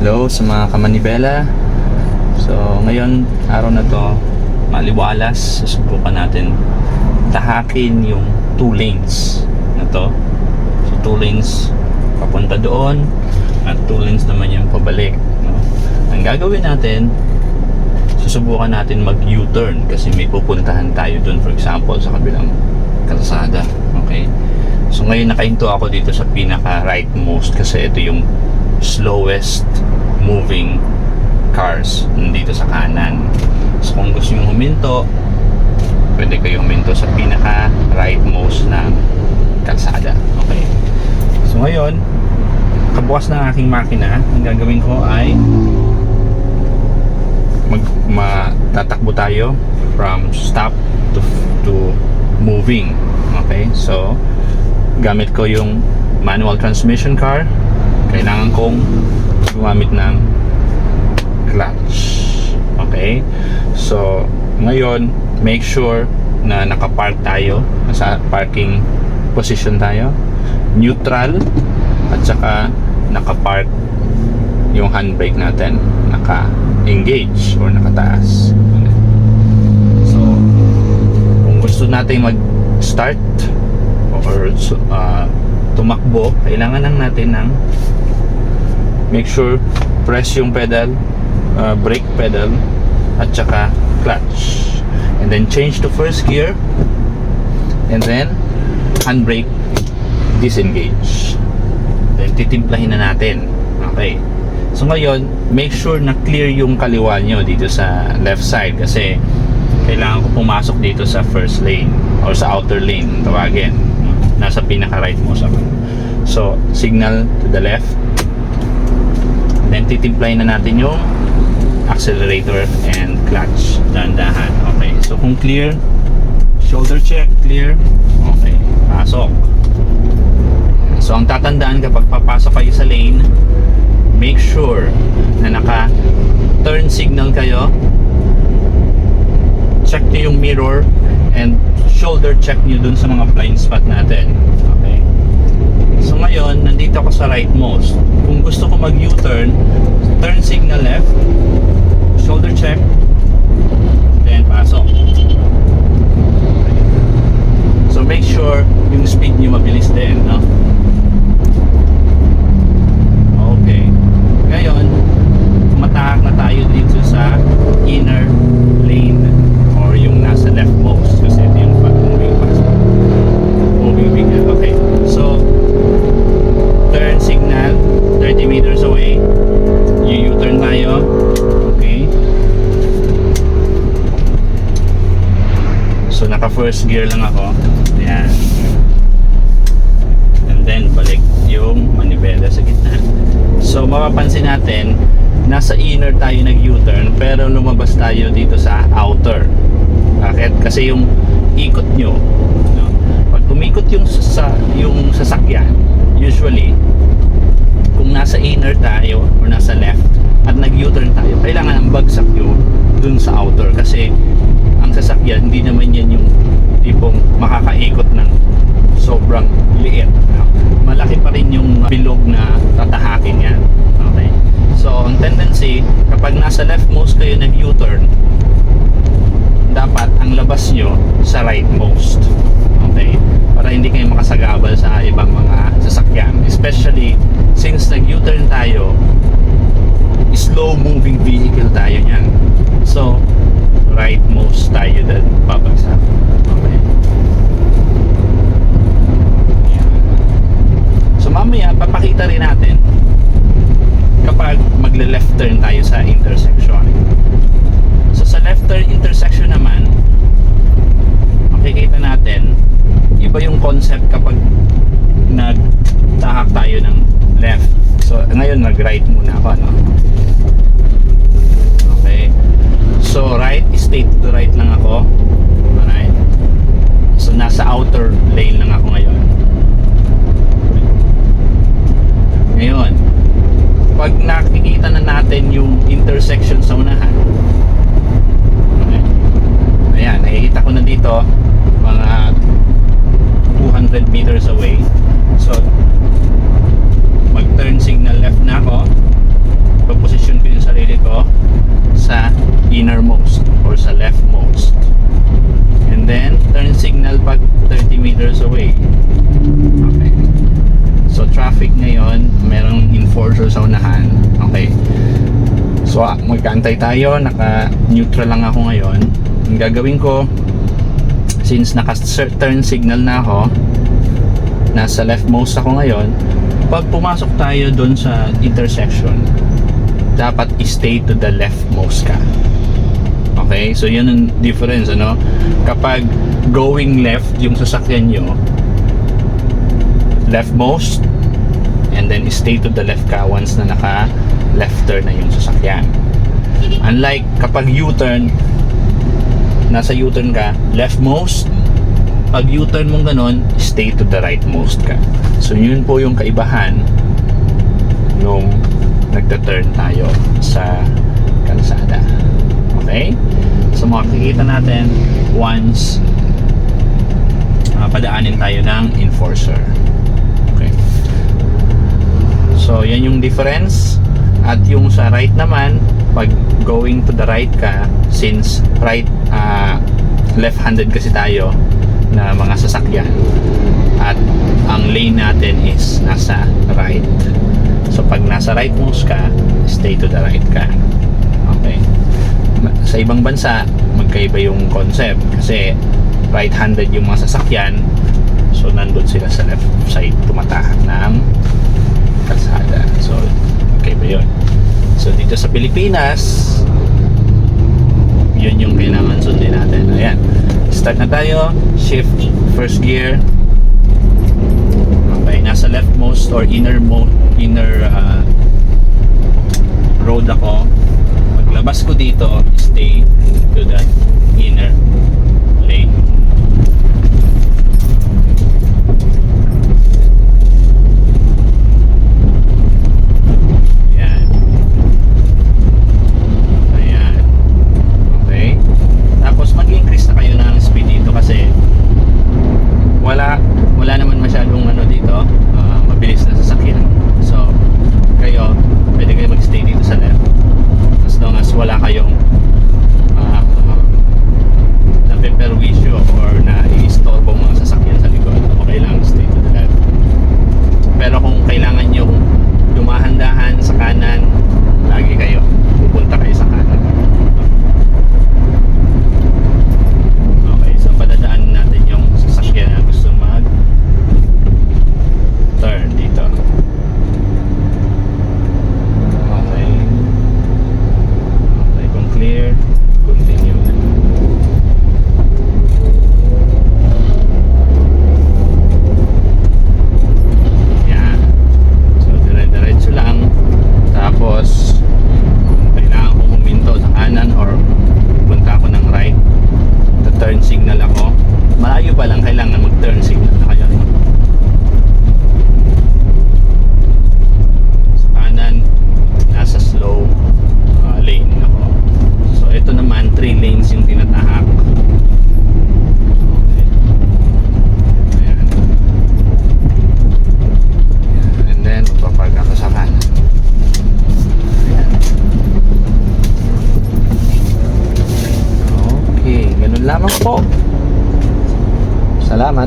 Hello sa mga kamanibela. So ngayon, araw na to, maliwalas, susubukan natin tahakin yung 2 lanes na to. So 2 lanes papunta doon at 2 lanes naman yung pabalik, no? Ang gagawin natin, susubukan natin mag U-turn kasi may pupuntahan tayo doon, for example sa kabilang kalsada. Okay, so ngayon nakahinto ako dito sa pinaka rightmost kasi ito yung slowest moving cars dito sa kanan. So kung gusto nyo huminto, pwede kayo huminto sa pinaka rightmost na kalsada. Okay, so ngayon kabukas ng aking makina, ang gagawin ko ay tatakbo tayo from stop to moving. Okay, so gamit ko yung manual transmission car, kailangan kong gumamit ng clutch. Okay, so ngayon make sure na nakapark tayo, nasa parking position tayo, neutral, at saka nakapark yung handbrake natin, naka-engage or nakataas. So kung gusto natin mag-start or tumakbo, kailangan lang natin ng make sure press yung pedal, brake pedal, at saka clutch, and then change to first gear, and then handbrake, disengage, then titimplahin na natin. Okay, so ngayon make sure na clear yung kaliwa nyo dito sa left side kasi kailangan ko pumasok dito sa first lane or sa outer lane, tawagin, nasa pinaka right mo sa. So signal to the left, then titimplahin na natin yung accelerator and clutch, dahan-dahan. Okay, so kung clear, shoulder check, clear. Okay, pasok. So ang tatandaan kapag papasok kayo sa lane, make sure na naka turn signal kayo, check nyo yung mirror, and shoulder check nyo dun sa mga blind spot natin. Okay, so ngayon nandito ako sa rightmost. Kung gusto ko mag U-turn, turn signal left, shoulder check, then pasok. So make sure yung speed nyo mabilis din, no? Okay, ngayon tumatahak na tayo dito sa inner lane or yung nasa leftmost kasi ito yung moving vehicle. Okay, so turn signal 30 meters away, U-turn tayo. Okay, so naka first gear lang ako. Ayan, and then balik yung manibela sa gitna. So mapapansin natin nasa inner tayo nag U-turn pero lumabas tayo dito sa outer. Bakit? Kasi yung ikot nyo, no? Pag umikot yung sasakyan, usually kung nasa inner tayo or nasa left at nag U-turn tayo, kailangan ang bagsak nyo dun sa outer kasi ang sasakyan hindi naman yan yung tipong makakaikot ng sobrang liit, no? Malaki pa rin yung bilog na tatahakin yan. Okay, so ang tendency kapag nasa leftmost kayo nag U-turn, dapat ang labas nyo sa rightmost. Okay, para hindi kayo makasagabal sa ibang mga sasakyan, especially since nag U-turn tayo, slow moving vehicle tayo yan. So rightmost tayo dahil babagsak. Okay, so mamaya papakita rin natin kapag magle-left turn tayo sa intersection. So sa left turn intersection naman, makikita natin iba yung concept kapag nagtahak tayo ng left. So ngayon nag-right muna ako, no? Okay, so right, straight to right lang ako. Alright, so nasa outer lane lang ako ngayon. Ngayon pag nakikita na natin yung intersection sa unahan, okay, ayan, nakikita ko na dito mga 200 meters away. So mag turn signal left na ako, enforcer sa unahan. Okay. So, magkaantay tayo. Naka-neutral lang ako ngayon. Ang gagawin ko, since naka-turn signal na ako, nasa leftmost ako ngayon, pag pumasok tayo doon sa intersection, dapat stay to the leftmost ka. Okay? So, yun ang difference, ano? Kapag going left yung sasakyan nyo, leftmost, and then stay to the left ka once na naka-left turn na yung sasakyan. Unlike kapag U-turn, nasa U-turn ka, leftmost, pag U-turn mong ganon, stay to the rightmost ka. So yun po yung kaibahan nung nagta-turn tayo sa kalsada. Okay? So makikita natin once padaanin tayo ng enforcer. Okay. So yan yung difference. At yung sa right naman, pag going to the right ka, since right left-handed kasi tayo na mga sasakyan, at ang lane natin is nasa right. So pag nasa rightmost ka, stay to the right ka. Okay. Sa ibang bansa, magkaiba yung concept kasi right-handed yung mga sasakyan, so nandun sila sa left side tumatahak ng kalsada. So magkaiba yun. So dito sa Pilipinas, yun yung kailangan sundin natin. Ayan, start na tayo. Shift first gear. Okay, nasa leftmost or inner road ako. Paglabas ko dito, stay to the inner lane. Wala naman masyadong dito, mabilis na sasakyan. So kayo, pwede kayo mag-stay dito sa left as long as wala kayong napeperwisyo or na i-istorbo mga sasakyan sa likod. Okay lang, stay to the left. Pero kung kailangan nyo dumahan-dahan sa kanan, lagi kayo pupunta kayo sa kanan. Okay, so padadaan natin yung sasakyan na gusto mag turn dito. Okay. Okay, kung clear, continue. Yan. So, dire-diretso lang. Tapos, kailangan ko huminto sa kanan or punta ako ng right. Turn signal ako. Malayo pa lang, kailangan mag-turn signal na kayo. Sa kanan, nasa slow lane ako. So ito naman, 3 lanes yung tinatahak. Okay. Ayan. Ayan. And then, papag ako sa kanan. Ayan. Okay, ganun lamang po. Salamat.